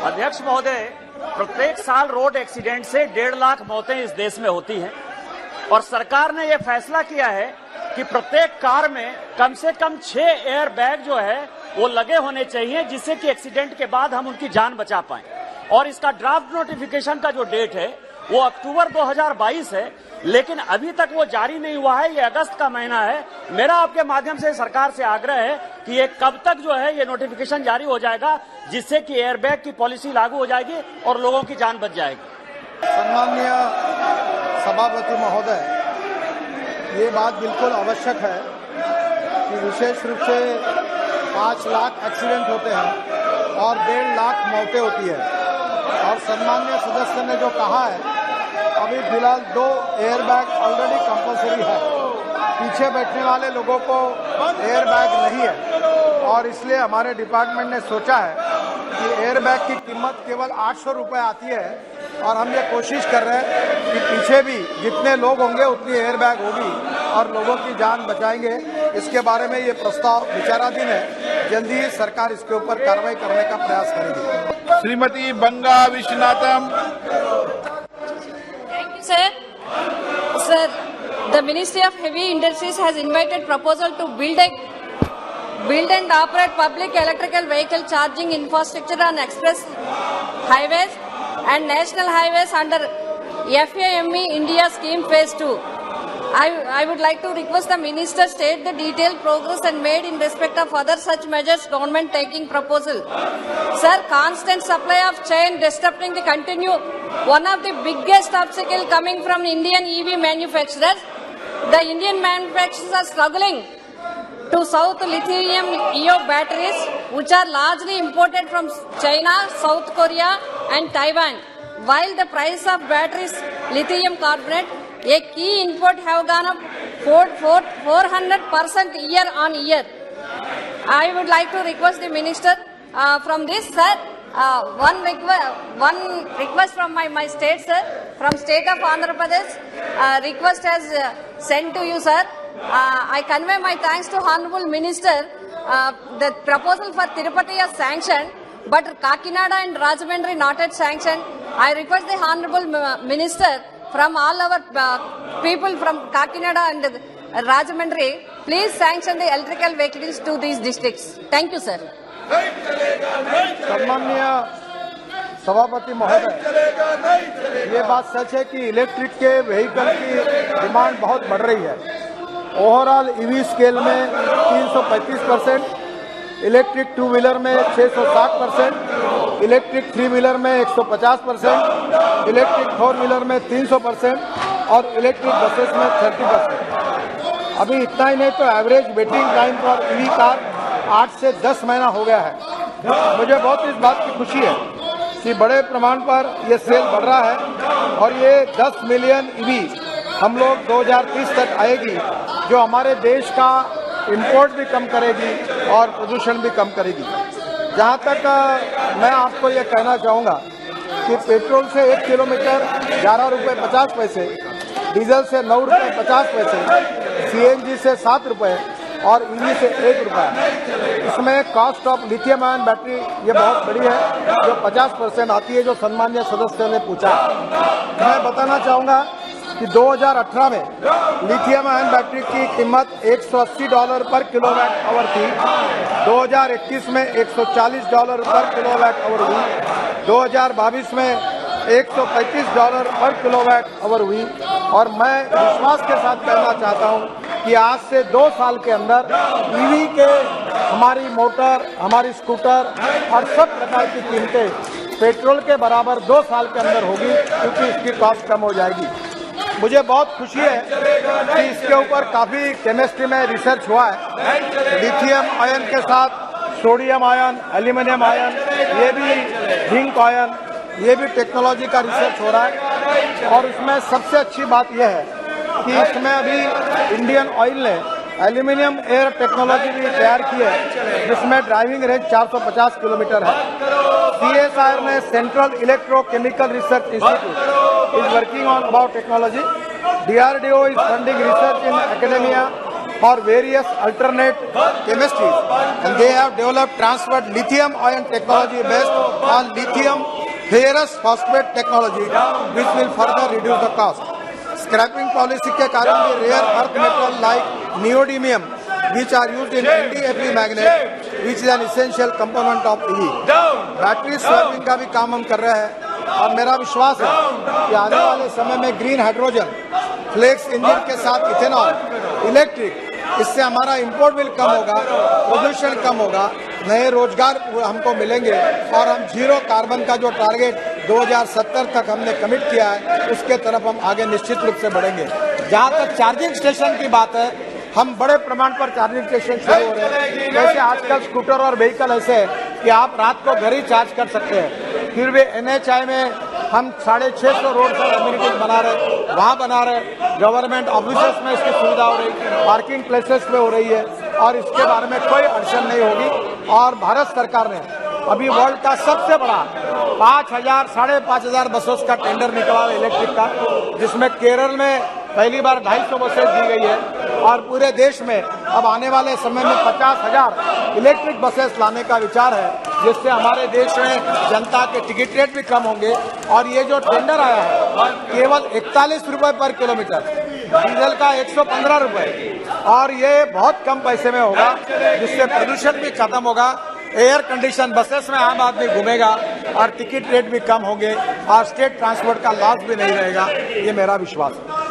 अध्यक्ष महोदय, प्रत्येक साल रोड एक्सीडेंट से 1.5 लाख मौतें इस देश में होती हैं और सरकार ने यह फैसला किया है कि प्रत्येक कार में कम से कम 6 एयर बैग जो है वो लगे होने चाहिए, जिससे कि एक्सीडेंट के बाद हम उनकी जान बचा पाएं। और इसका ड्राफ्ट नोटिफिकेशन का जो डेट है वो अक्टूबर 2022 है, लेकिन अभी तक वो जारी नहीं हुआ है। ये अगस्त का महीना है। मेरा आपके माध्यम से सरकार से आग्रह है कि ये कब तक जो है ये नोटिफिकेशन जारी हो जाएगा, जिससे कि एयरबैग की पॉलिसी लागू हो जाएगी और लोगों की जान बच जाएगी। सम्माननीय सभापति महोदय, ये बात बिल्कुल आवश्यक है कि विशेष रूप से 5 लाख एक्सीडेंट होते हैं और 1.5 लाख मौतें होती है। और सम्माननीय सदस्य ने जो कहा है, अभी फिलहाल 2 एयरबैग ऑलरेडी कंपल्सरी है। पीछे बैठने वाले लोगों को एयरबैग नहीं है और इसलिए हमारे डिपार्टमेंट ने सोचा है कि एयरबैग की कीमत केवल 800 रुपये आती है और हम ये कोशिश कर रहे हैं कि पीछे भी जितने लोग होंगे उतनी एयरबैग होगी और लोगों की जान बचाएंगे। इसके बारे में ये प्रस्ताव विचाराधीन है। जल्दी ही सरकार इसके ऊपर कार्रवाई करने का प्रयास करेगी। श्रीमती बंगा Vishwanatham. Sir, the Ministry of Heavy Industries has invited proposal to build and operate public electrical vehicle charging infrastructure on express highways and national highways under FAME India Scheme Phase 2. I would like to request the Minister state the detailed progress and made in respect of other such measures government taking proposal. Sir, constant supply of chain disrupting the continue. One of the biggest obstacle coming from Indian EV manufacturers. The Indian manufacturers are struggling to source lithium-ion batteries, which are largely imported from China, South Korea and Taiwan. While the price of batteries, lithium carbonate, a key input, have gone up 400% year on year. I would like to request the minister from this, sir. One request from my state, sir, from state of Andhra Pradesh. Request has sent to you, sir. I convey my thanks to Honorable Minister. The proposal for Tirupati is sanctioned, but Kakinada and Rajahmundry not yet sanctioned. I request the Honorable Minister from all our people from Kakinada and Rajahmundry, please sanction the electrical vehicles to these districts. Thank you, sir. सम्माननीय सभापति महोदय, ये बात सच है कि electric के vehicle की demand बहुत बढ़ रही है। ओवरऑल ईवी स्केल में 335%, इलेक्ट्रिक 2 व्हीलर में 660%, इलेक्ट्रिक 3 व्हीलर में 150%, इलेक्ट्रिक 4 व्हीलर में 300% और इलेक्ट्रिक बसेस में 30%। अभी इतना ही नहीं तो average waiting time for EV car 8 से 10 महीना हो गया है। मुझे बहुत इस बात की खुशी है कि बड़े प्रमाण पर ये सेल बढ़ रहा है और ये 10 मिलियन ईवी हम लोग 2030 तक आएगी, जो हमारे देश का इंपोर्ट भी कम करेगी और प्रदूषण भी कम करेगी। जहाँ तक मैं आपको ये कहना चाहूँगा कि पेट्रोल से 1 किलोमीटर 11 रुपये 50 पैसे, डीजल से 9 रुपये 50 पैसे, CNG से 7 रुपये और ईवी से 1 रुपया। इसमें cost of lithium ion battery ये बहुत बड़ी है, जो 50% आती है, जो सम्मानीय सदस्य ने पूछा। मैं बताना चाहूँगा कि 2018 में लिथियम आयन बैटरी की कीमत $180 पर किलोवाट आवर थी। 2021 में $140 पर किलोवाट आवर हुई। 2022 में $135 पर किलोवाट आवर हुई। और मैं विश्वास के साथ कहना चाहता हूं कि आज से 2 साल के अंदर ईवी के हमारी मोटर, हमारी स्कूटर और सब प्रकार की कीमतें पेट्रोल के बराबर 2 साल के अंदर होगी, क्योंकि इसकी कॉस्ट कम हो जाएगी। मुझे बहुत खुशी है कि इसके ऊपर काफ़ी केमिस्ट्री में रिसर्च हुआ है। लिथियम आयन के साथ सोडियम आयन, एल्यूमिनियम आयन, ये भी जिंक आयन, ये भी टेक्नोलॉजी का रिसर्च हो रहा है। और उसमें सबसे अच्छी बात यह है कि इसमें अभी इंडियन ऑयल ने एल्यूमिनियम एयर टेक्नोलॉजी भी तैयार की है, जिसमें ड्राइविंग रेंज 450 किलोमीटर है। CSIR ने central electrochemical research institute is working on about technology. DRDO is funding research in academia for various alternate chemistries, and they have developed transferred lithium-ion technology based on lithium ferrous phosphate technology, which will further reduce the cost. Scrapping policy के कारण भी rare earth metal like neodymium, which are used in NdFe magnet, which is an essential component of EV. Battery swapping का भी काम हम कर रहे हैं और मेरा विश्वास है कि आने वाले समय में ग्रीन हाइड्रोजन, फ्लेक्स इंजन के साथ इथेनॉल, इलेक्ट्रिक, इससे हमारा इंपोर्ट बिल कम होगा, प्रदूषण कम होगा, नए रोजगार हमको मिलेंगे और हम जीरो कार्बन का जो टारगेट 2070 तक हमने कमिट किया है उसके तरफ हम आगे निश्चित रूप से बढ़ेंगे। जहां तक चार्जिंग स्टेशन की बात है, हम बड़े प्रमाण पर चार्जिंग स्टेशन शुरू हो रहे हैं। जैसे आजकल स्कूटर और व्हीकल ऐसे है कि आप रात को घर ही चार्ज कर सकते हैं। फिर भी NHI में हम 650 रोड पर एम्यूनिटीज बना रहे, वहाँ बना रहे, गवर्नमेंट ऑफिसेस में इसकी सुविधा हो रही, पार्किंग प्लेसेस में हो रही है और इसके बारे में कोई अड़चन नहीं होगी। और भारत सरकार ने अभी वर्ल्ड का सबसे बड़ा 5,000 साढ़े 5,000 बसों का टेंडर निकला है इलेक्ट्रिक का, जिसमें केरल में पहली बार 250 बसें दी गई है और पूरे देश में अब आने वाले समय में 50,000 इलेक्ट्रिक बसेस लाने का विचार है, जिससे हमारे देश में जनता के टिकट रेट भी कम होंगे। और ये जो टेंडर आया है केवल 41 रुपए पर किलोमीटर, डीजल का 115 रुपए, और ये बहुत कम पैसे में होगा, जिससे प्रदूषण भी खत्म होगा। एयर कंडीशन बसेस में आम आदमी घूमेगा और टिकट रेट भी कम होंगे और स्टेट ट्रांसपोर्ट का लॉस भी नहीं रहेगा, ये मेरा विश्वास है।